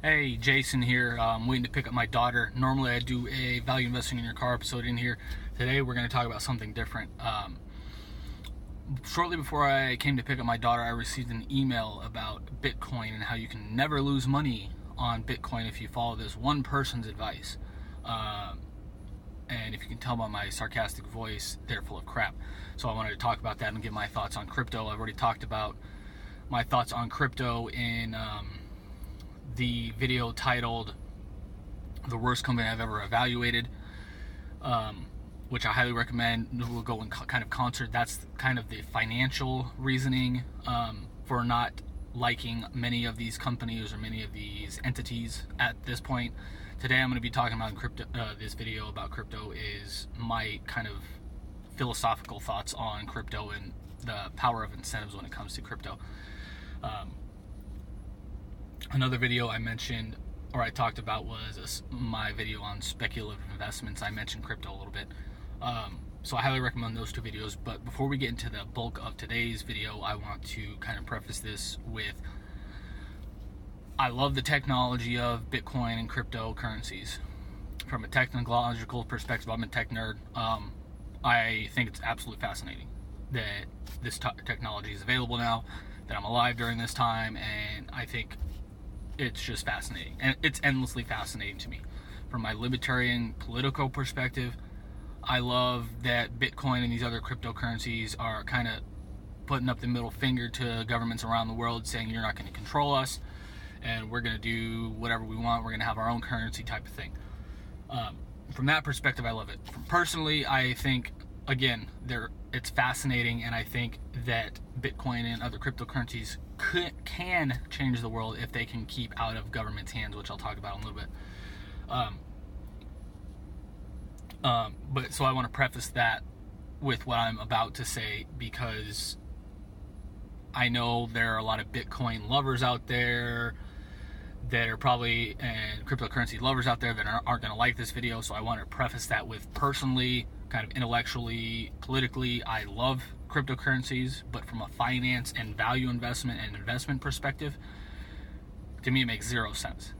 Hey, Jason here. I'm waiting to pick up my daughter. Normally I do a value investing in your car episode in here. Today we're going to talk about something different. Shortly before I came to pick up my daughter, I received an email about Bitcoin and how you can never lose money on Bitcoin if you follow this one person's advice. And if you can tell by my sarcastic voice, they're full of crap. So I wanted to talk about that and give my thoughts on crypto. I've already talked about my thoughts on crypto in the video titled "The Worst Company I've Ever Evaluated," which I highly recommend. We'll go in kind of concert. That's kind of the financial reasoning for not liking many of these companies or many of these entities at this point. Today I'm going to be talking about crypto. This video about crypto is my kind of philosophical thoughts on crypto and the power of incentives when it comes to crypto. Another video I mentioned, or I talked about, was my video on speculative investments. I mentioned crypto a little bit. So I highly recommend those two videos. But before we get into the bulk of today's video, I want to kind of preface this with, I love the technology of Bitcoin and cryptocurrencies. From a technological perspective, I'm a tech nerd. I think it's absolutely fascinating that this technology is available now, that I'm alive during this time, and I think it's just fascinating, and it's endlessly fascinating to me. From my libertarian political perspective, I love that Bitcoin and these other cryptocurrencies are kind of putting up the middle finger to governments around the world, saying you're not going to control us, and we're going to do whatever we want. We're going to have our own currency type of thing. From that perspective, I love it. Personally, I think, again, it's fascinating, and I think that Bitcoin and other cryptocurrencies can change the world if they can keep out of government's hands, which I'll talk about in a little bit. But so I want to preface that with what I'm about to say, because I know there are a lot of Bitcoin lovers out there that are probably, and cryptocurrency lovers out there that aren't going to like this video. So I want to preface that with, personally, kind of intellectually, politically, I love cryptocurrencies, but from a finance and value investment and investment perspective, to me it makes zero sense.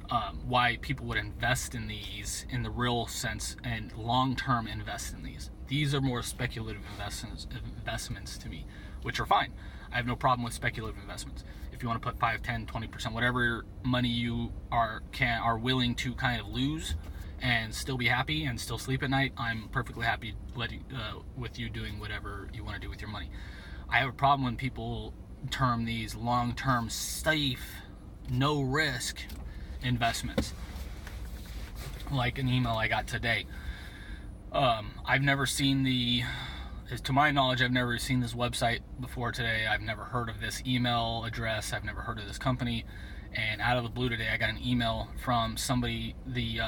Why people would invest in these in the real sense and long-term invest in these. These are more speculative investments to me, which are fine. I have no problem with speculative investments. If you want to put 5, 10, 20%, whatever money you are willing to kind of lose and still be happy and still sleep at night, I'm perfectly happy with you doing whatever you want to do with your money. I have a problem when people term these long-term, safe, no-risk investments, like an email I got today. I've never seen to my knowledge, I've never seen this website before today. I've never heard of this email address. I've never heard of this company. And out of the blue today, I got an email from somebody. The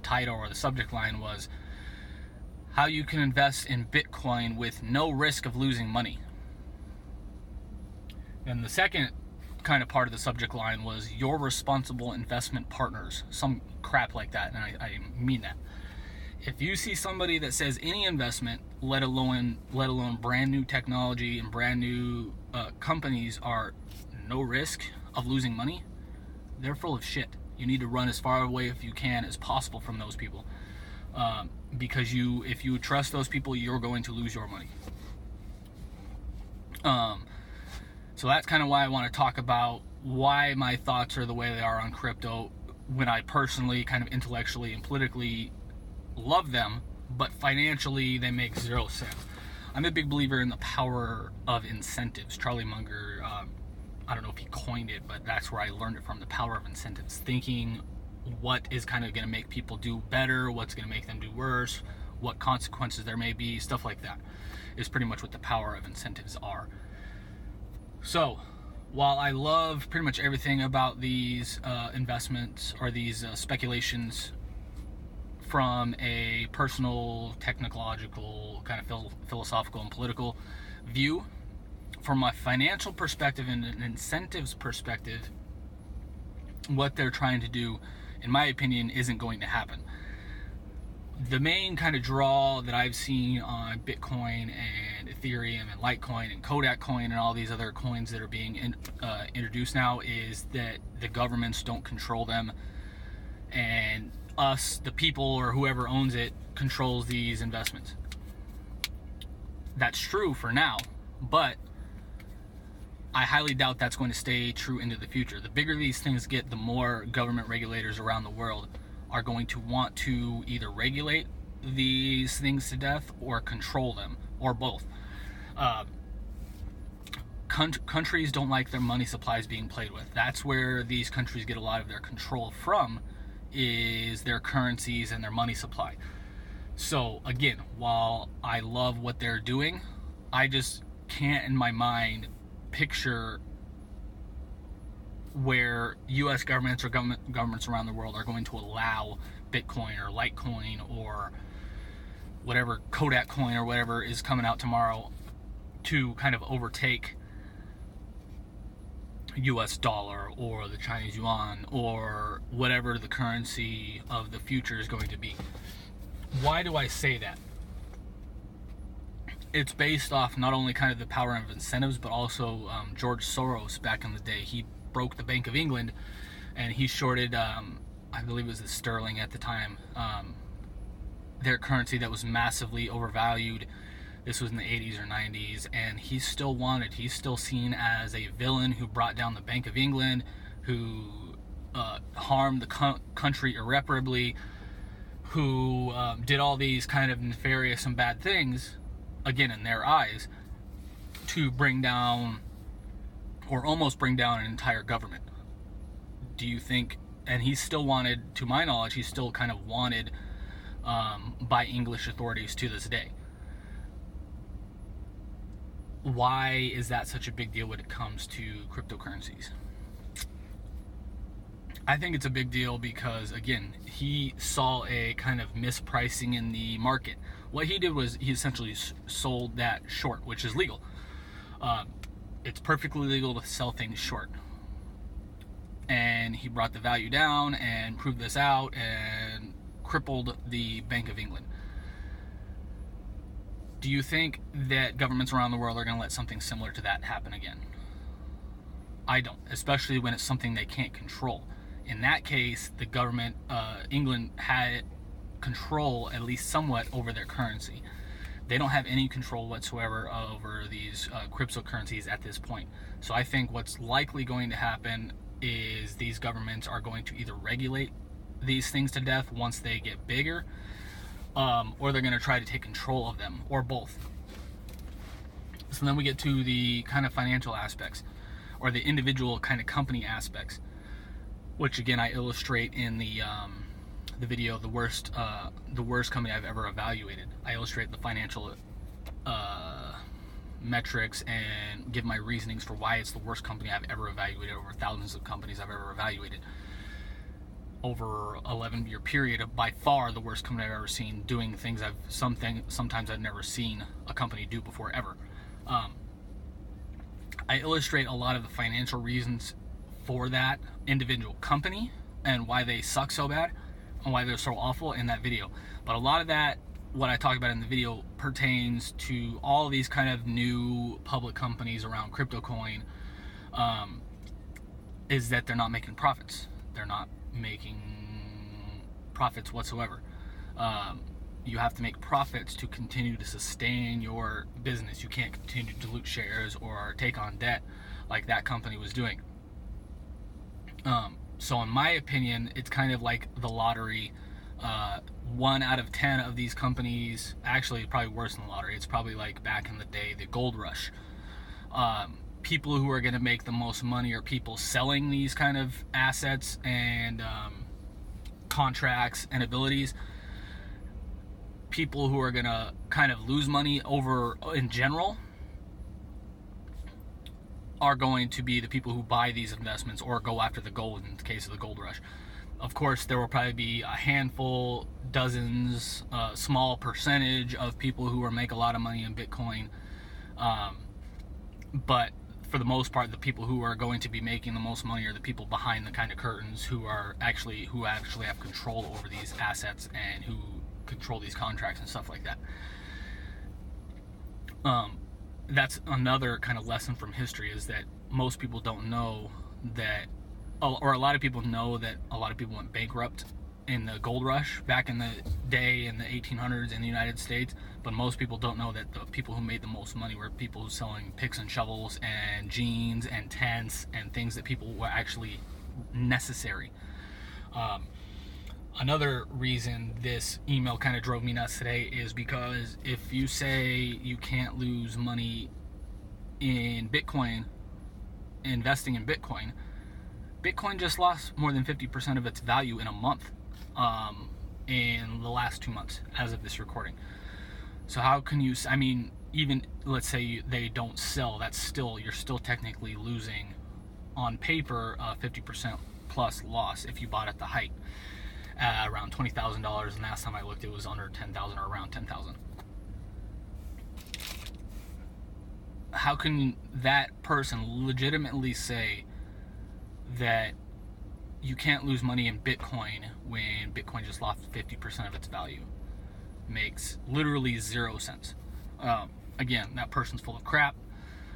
title or the subject line was, "How you can invest in Bitcoin with no risk of losing money." And the second kind of part of the subject line was, "Your responsible investment partners." Some crap like that, and I mean that. If you see somebody that says any investment, let alone brand new technology and brand new companies, are no risk of losing money, they're full of shit. You need to run as far away if you can as possible from those people, because if you trust those people, you're going to lose your money. So that's kind of why I want to talk about why my thoughts are the way they are on crypto, when I personally, kind of intellectually and politically, love them, but financially they make zero sense. I'm a big believer in the power of incentives. Charlie Munger, I don't know if he coined it, but that's where I learned it from, the power of incentives. Thinking what is kind of going to make people do better, what's going to make them do worse, what consequences there may be, stuff like that is pretty much what the power of incentives are. So, while I love pretty much everything about these investments or these speculations from a personal, technological, kind of philosophical and political view, from a financial perspective and an incentives perspective, what they're trying to do, in my opinion, isn't going to happen. the main kind of draw that I've seen on Bitcoin and Ethereum and Litecoin and Kodak coin and all these other coins that are being introduced now is that the governments don't control them, and us, the people or whoever owns it, controls these investments. That's true for now, but I highly doubt that's going to stay true into the future. The bigger these things get, the more government regulators around the world are going to want to either regulate these things to death or control them, or both. Countries don't like their money supplies being played with. That's where these countries get a lot of their control from, is their currencies and their money supply. So again, while I love what they're doing, I just can't in my mind picture where U.S. governments or governments around the world are going to allow Bitcoin or Litecoin or whatever, Kodak coin or whatever is coming out tomorrow, to kind of overtake U.S. dollar or the Chinese yuan or whatever the currency of the future is going to be. Why do I say that? It's based off not only kind of the power of incentives, but also George Soros back in the day. He broke the Bank of England and he shorted, I believe it was the sterling at the time, their currency that was massively overvalued. This was in the 80s or 90s, and he's still seen as a villain who brought down the Bank of England, who harmed the country irreparably, who did all these kind of nefarious and bad things, again in their eyes, to bring down, or almost bring down, an entire government. Do you think, and he still wanted, to my knowledge, he's still kind of wanted by English authorities to this day. Why is that such a big deal when it comes to cryptocurrencies? I think it's a big deal because, again, he saw a kind of mispricing in the market. What he did was he essentially sold that short, which is legal. It's perfectly legal to sell things short. And he brought the value down and proved this out and crippled the Bank of England. Do you think that governments around the world are going to let something similar to that happen again? I don't, especially when it's something they can't control. In that case, the government, England, had control, at least somewhat, over their currency. They don't have any control whatsoever over these cryptocurrencies at this point. So I think what's likely going to happen is these governments are going to either regulate these things to death once they get bigger, or they're going to try to take control of them, or both. So then we get to the kind of financial aspects, or the individual kind of company aspects, which again I illustrate in the video, the worst company I've ever evaluated. I illustrate the financial metrics and give my reasonings for why it's the worst company I've ever evaluated over thousands of companies I've ever evaluated. Over 11-year period, of by far the worst company I've ever seen, doing things sometimes I've never seen a company do before ever. I illustrate a lot of the financial reasons for that individual company and why they suck so bad and why they're so awful in that video. But a lot of that, what I talk about in the video, pertains to all these kind of new public companies around crypto coin, is that they're not making profits. They're not making profits whatsoever. You have to make profits to continue to sustain your business. You can't continue to dilute shares or take on debt like that company was doing. So in my opinion, it's kind of like the lottery. 1 out of 10 of these companies, actually probably worse than the lottery, it's probably like back in the day, the gold rush. People who are going to make the most money are people selling these kind of assets and contracts and abilities. People who are going to kind of lose money over in general are going to be the people who buy these investments or go after the gold in the case of the gold rush. Of course, there will probably be a handful, dozens, small percentage of people who will make a lot of money in Bitcoin. But for the most part, the people who are going to be making the most money are the people behind the kind of curtains who actually have control over these assets and who control these contracts and stuff like that. That's another kind of lesson from history, is that most people don't know that, or a lot of people know that a lot of people went bankrupt in the gold rush back in the day in the 1800s in the United States, but most people don't know that the people who made the most money were people who selling picks and shovels and jeans and tents and things that people were actually necessary. Another reason this email kind of drove me nuts today is because if you say you can't lose money in Bitcoin, investing in Bitcoin just lost more than 50% of its value in a month, in the last 2 months as of this recording. So how can you, I mean, even let's say they don't sell, you're still technically losing on paper 50% plus loss if you bought at the height. Around $20,000, and last time I looked it was under $10,000 or around $10,000. How can that person legitimately say that you can't lose money in Bitcoin when Bitcoin just lost 50% of its value? Makes literally 0 sense. Again, that person's full of crap.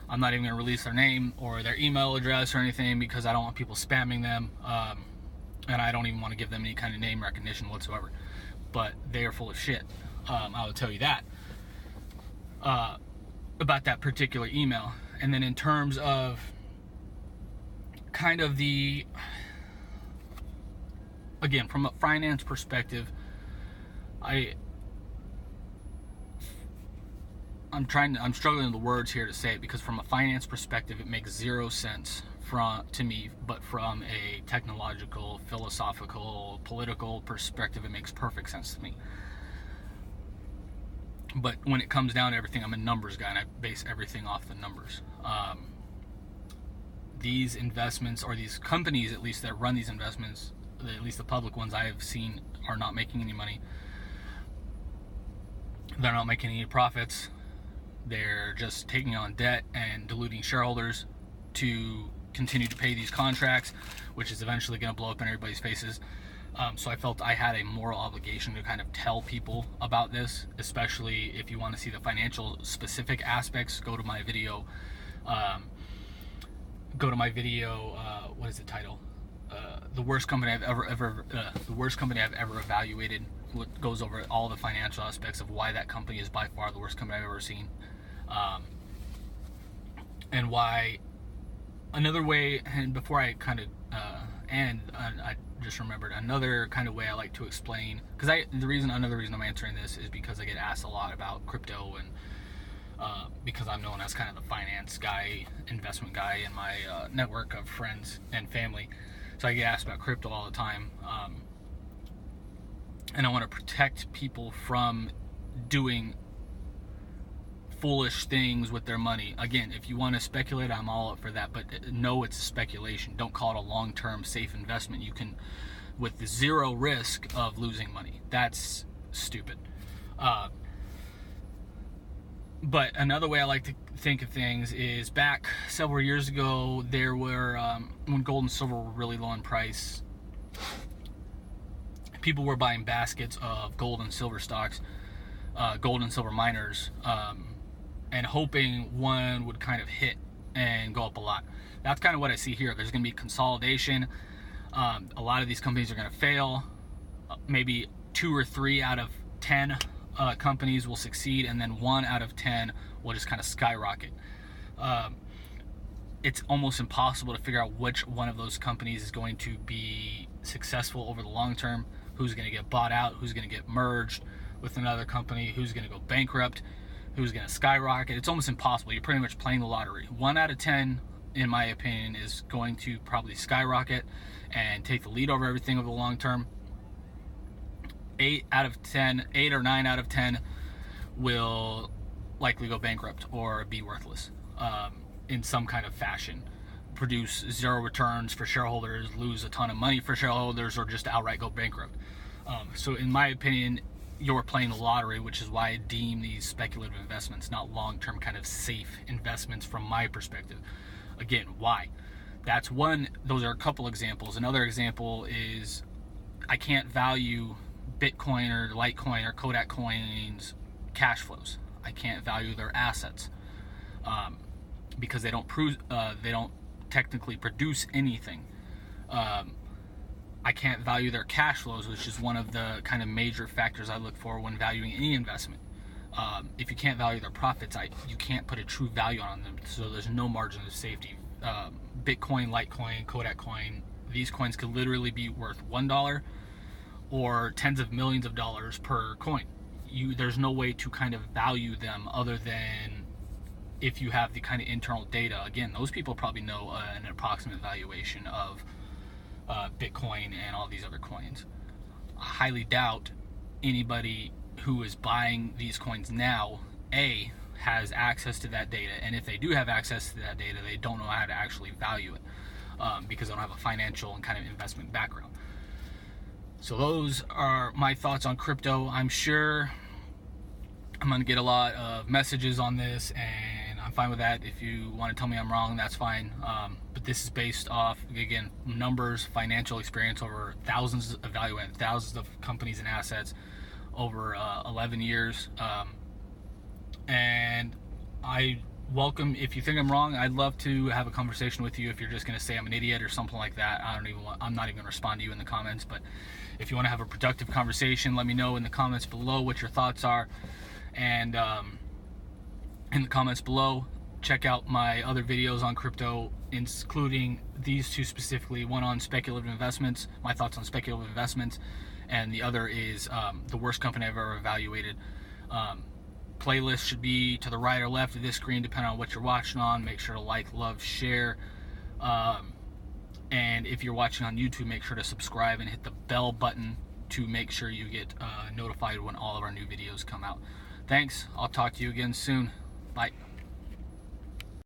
I'm not even going to release their name or their email address or anything because I don't want people spamming them. And I don't even want to give them any kind of name recognition whatsoever. But they are full of shit. I will tell you that. About that particular email. And then in terms of kind of again, from a finance perspective, I'm struggling with the words here to say it, because from a finance perspective, it makes 0 sense to me, but from a technological, philosophical, political perspective, it makes perfect sense to me. But when it comes down to everything, I'm a numbers guy, and I base everything off the numbers. These investments, or these companies at least that run these investments, at least the public ones I have seen, are not making any money. They're not making any profits. They're just taking on debt and diluting shareholders to continue to pay these contracts, which is eventually going to blow up in everybody's faces. So I felt I had a moral obligation to kind of tell people about this, especially if you want to see the financial specific aspects. Go to my video. What is the title? The worst company I've ever evaluated. What goes over all the financial aspects of why that company is by far the worst company I've ever seen, and why. Another way, and before I kind of end, I just remembered another kind of way I like to explain, because another reason I'm answering this is because I get asked a lot about crypto, and because I'm known as kind of the finance guy, investment guy in my network of friends and family, so I get asked about crypto all the time, and I want to protect people from doing foolish things with their money. Again, if you want to speculate, I'm all up for that, but no, it's a speculation. Don't call it a long-term safe investment. You can, with 0 risk of losing money. That's stupid. But another way I like to think of things is, back several years ago, there were, when gold and silver were really low in price, people were buying baskets of gold and silver stocks, gold and silver miners, and hoping one would kind of hit and go up a lot. That's kind of what I see here. There's going to be consolidation. A lot of these companies are going to fail. Maybe 2 or 3 out of 10 companies will succeed, and then 1 out of 10 will just kind of skyrocket. It's almost impossible to figure out which one of those companies is going to be successful over the long term, who's going to get bought out, who's going to get merged with another company, who's going to go bankrupt, who's going to skyrocket. It's almost impossible. You're pretty much playing the lottery. 1 out of 10, in my opinion, is going to probably skyrocket and take the lead over everything over the long term. 8 or 9 out of 10 will likely go bankrupt or be worthless in some kind of fashion. Produce 0 returns for shareholders, lose a ton of money for shareholders, or just outright go bankrupt. So in my opinion, you're playing the lottery, which is why I deem these speculative investments not long-term kind of safe investments from my perspective. Again, why? Those are a couple examples. Another example is, I can't value Bitcoin or Litecoin or Kodak coins cash flows. I can't value their assets because they don't technically produce anything. I can't value their cash flows, which is one of the kind of major factors I look for when valuing any investment. If you can't value their profits, you can't put a true value on them, so there's no margin of safety. Bitcoin, Litecoin, Kodak coin, these coins could literally be worth $1 or tens of millions of dollars per coin. There's no way to kind of value them other than if you have the kind of internal data. Again, those people probably know an approximate valuation of Bitcoin and all these other coins. I highly doubt anybody who is buying these coins now, has access to that data, and if they do have access to that data, they don't know how to actually value it because they don't have a financial and kind of investment background. So those are my thoughts on crypto. I'm sure I'm going to get a lot of messages on this, and I'm fine with that. If you want to tell me I'm wrong, that's fine. But this is based off, again, numbers, financial experience over evaluating thousands of companies and assets over 11 years. And I welcome, if you think I'm wrong, I'd love to have a conversation with you. If you're just going to say I'm an idiot or something like that, I'm not even going to respond to you in the comments. But if you want to have a productive conversation, let me know in the comments below what your thoughts are. And in the comments below, check out my other videos on crypto, including these two specifically, one on speculative investments, my thoughts on speculative investments, and the other is the worst company I've ever evaluated. Playlist should be to the right or left of this screen, depending on what you're watching on. Make sure to like, love, share. And if you're watching on YouTube, make sure to subscribe and hit the bell button to make sure you get notified when all of our new videos come out. Thanks. I'll talk to you again soon. Bye.